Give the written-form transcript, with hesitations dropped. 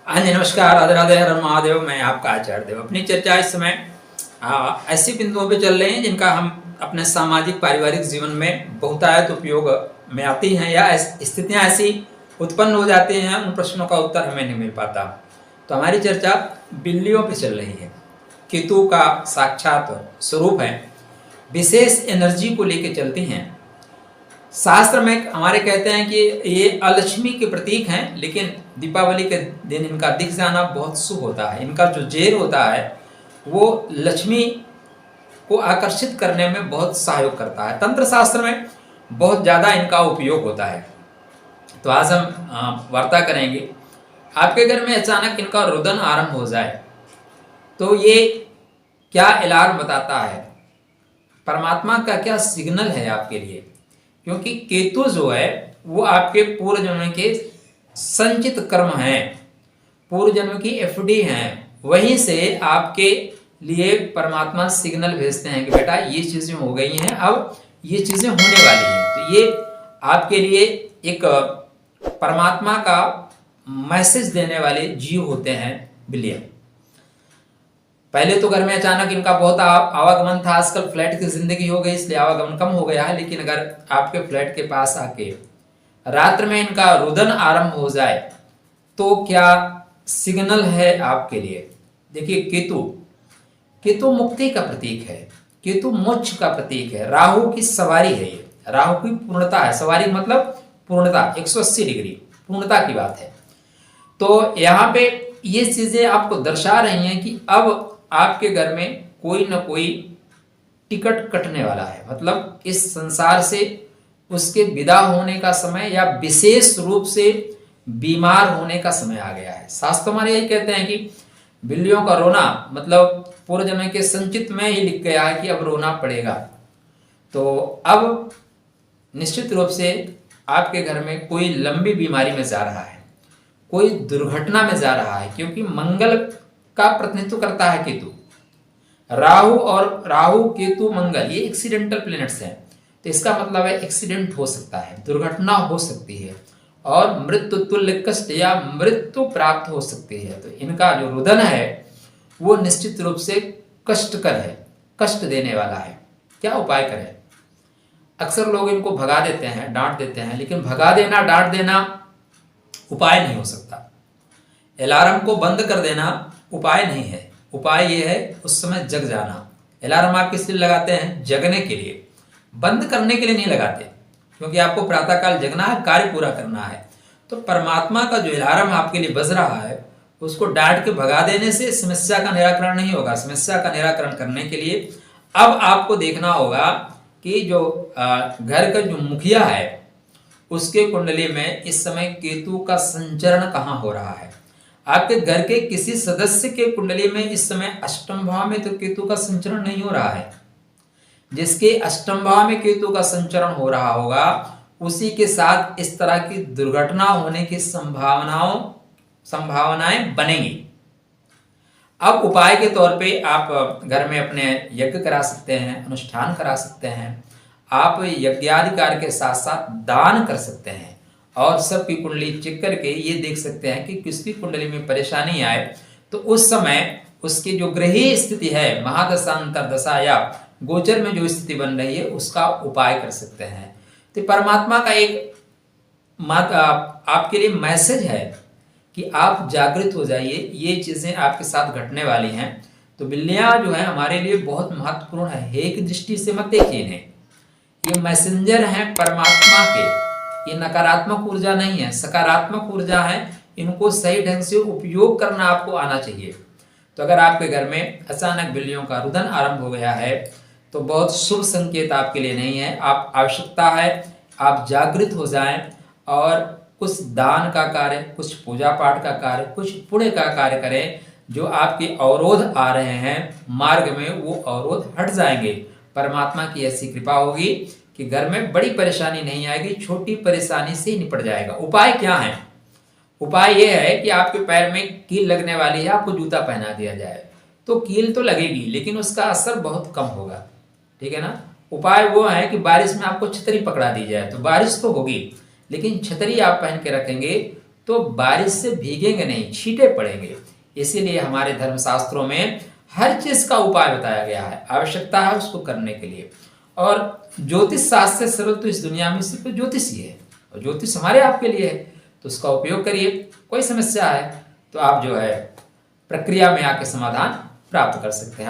हाँ जी, नमस्कार, राधे राधे, हर हर महादेव। मैं आपका आचार्य देव। अपनी चर्चा इस समय ऐसे बिंदुओं पे चल रहे हैं जिनका हम अपने सामाजिक पारिवारिक जीवन में बहुतायत उपयोग में आती हैं या स्थितियां ऐसी उत्पन्न हो जाती हैं, उन प्रश्नों का उत्तर हमें नहीं मिल पाता। तो हमारी चर्चा बिल्लियों पे चल रही है। केतु का साक्षात स्वरूप है, विशेष एनर्जी को लेके चलती हैं। शास्त्र में हमारे कहते हैं कि ये अलक्ष्मी के प्रतीक हैं, लेकिन दीपावली के दिन इनका दिख जाना बहुत शुभ होता है। इनका जो जेर होता है वो लक्ष्मी को आकर्षित करने में बहुत सहयोग करता है। तंत्र शास्त्र में बहुत ज़्यादा इनका उपयोग होता है। तो आज हम वार्ता करेंगे। आपके घर में अचानक इनका रुदन आरंभ हो जाए तो ये क्या अलार्म बताता है, परमात्मा का क्या सिग्नल है आपके लिए। क्योंकि केतु जो है वो आपके पूर्व जन्म के संचित कर्म हैं, पूर्व जन्म की एफडी हैं। वहीं से आपके लिए परमात्मा सिग्नल भेजते हैं कि बेटा ये चीजें हो गई हैं, अब ये चीजें होने वाली हैं। तो ये आपके लिए एक परमात्मा का मैसेज देने वाले जीव होते हैं बिल्लियां। पहले तो घर में अचानक इनका बहुत आवागमन था। आजकल फ्लैट की जिंदगी हो गई इसलिए आवागमन कम हो गया है, लेकिन अगर आपके फ्लैट के पास आके रात्र में इनका रुदन आरंभ हो जाए तो क्या सिग्नल है आपके लिए। देखिए, केतु मुक्ति का प्रतीक है, केतु मोक्ष का प्रतीक है, राहु की सवारी है। ये राहु की पूर्णता है। सवारी मतलब पूर्णता, 180 डिग्री पूर्णता की बात है। तो यहाँ पे ये चीजें आपको दर्शा रही हैं कि अब आपके घर में कोई ना कोई टिकट कटने वाला है, मतलब इस संसार से उसके विदा होने का समय या विशेष रूप से बीमार होने का समय आ गया है। शास्त्र हमारे यही कहते हैं कि बिल्लियों का रोना मतलब पूर्व जन्म के संचित में ही लिख गया है कि अब रोना पड़ेगा। तो अब निश्चित रूप से आपके घर में कोई लंबी बीमारी में जा रहा है, कोई दुर्घटना में जा रहा है, क्योंकि मंगल का प्रतिनिधित्व करता है केतु। राहु केतु मंगल ये एक्सीडेंटल प्लैनेट्स हैं। तो इसका मतलब है एक्सीडेंट हो सकता है, दुर्घटना हो सकती है और मृत्यु तुल्य कष्ट या मृत्यु प्राप्त हो सकती है। तो इनका जो रुदन है वो निश्चित रूप से कष्टकर है, कष्ट देने वाला है। क्या उपाय करें? अक्सर लोग इनको भगा देते हैं, डांट देते हैं, लेकिन भगा देना, डांट देना उपाय नहीं हो सकता। अलार्म को बंद कर देना उपाय नहीं है। उपाय ये है उस समय जग जाना। अलार्म आप किस लिए लगाते हैं? जगने के लिए, बंद करने के लिए नहीं लगाते, क्योंकि आपको प्रातःकाल जगना है, कार्य पूरा करना है। तो परमात्मा का जो अलार्म आपके लिए बज रहा है उसको डांट के भगा देने से समस्या का निराकरण नहीं होगा। समस्या का निराकरण करने के लिए अब आपको देखना होगा कि जो घर का जो मुखिया है उसके कुंडली में इस समय केतु का संचरण कहाँ हो रहा है। आपके घर के किसी सदस्य के कुंडली में इस समय अष्टम भाव में तो केतु का संचरण नहीं हो रहा है। जिसके अष्टम भाव में केतु का संचरण हो रहा होगा उसी के साथ इस तरह की दुर्घटना होने की संभावनाएं बनेंगी। अब उपाय के तौर पे आप घर में अपने यज्ञ करा सकते हैं, अनुष्ठान करा सकते हैं। आप यज्ञादि कार्य के साथ साथ दान कर सकते हैं और सबकी कुंडली चेक करके ये देख सकते हैं कि किसकी कुंडली में परेशानी आए तो उस समय उसकी जो ग्रहीय स्थिति है, महादशा अंतरदशा या गोचर में जो स्थिति बन रही है उसका उपाय कर सकते हैं। तो परमात्मा का एक आपके लिए मैसेज है कि आप जागृत हो जाइए, ये चीजें आपके साथ घटने वाली हैं। तो बिल्लियां जो है हमारे लिए बहुत महत्वपूर्ण है। एक दृष्टि से मत देखिए इन्हें, ये मैसेंजर हैं परमात्मा के। ये नकारात्मक ऊर्जा नहीं है, सकारात्मक ऊर्जा है। इनको सही ढंग से उपयोग करना आपको आना चाहिए। तो अगर आपके घर में अचानक बिल्लियों का रुदन आरंभ हो गया है तो बहुत शुभ संकेत आपके लिए नहीं है। आप आवश्यकता है आप जागृत हो जाएं और कुछ दान का कार्य, कुछ पूजा पाठ का कार्य, कुछ पुण्य का कार्य करें। जो आपके अवरोध आ रहे हैं मार्ग में वो अवरोध हट जाएंगे। परमात्मा की ऐसी कृपा होगी कि घर में बड़ी परेशानी नहीं आएगी, छोटी परेशानी से निपट जाएगा। उपाय क्या है? उपाय यह है कि आपके पैर में कील लगने वाली है, आपको जूता पहना दिया जाए। तो कील तो लगेगी लेकिन उसका असर बहुत कम होगा, ठीक है ना। उपाय वो है कि बारिश में आपको छतरी पकड़ा दी जाए, तो बारिश तो होगी लेकिन छतरी आप पहन के रखेंगे तो बारिश से भीगेंगे नहीं, छींटे पड़ेंगे। इसीलिए हमारे धर्मशास्त्रों में हर चीज का उपाय बताया गया है, आवश्यकता है उसको करने के लिए। और ज्योतिष शास्त्र से सरल तो इस दुनिया में सिर्फ ज्योतिष ही है, और ज्योतिष हमारे आपके लिए है, तो उसका उपयोग करिए। कोई समस्या है तो आप जो है प्रक्रिया में आके समाधान प्राप्त कर सकते हैं।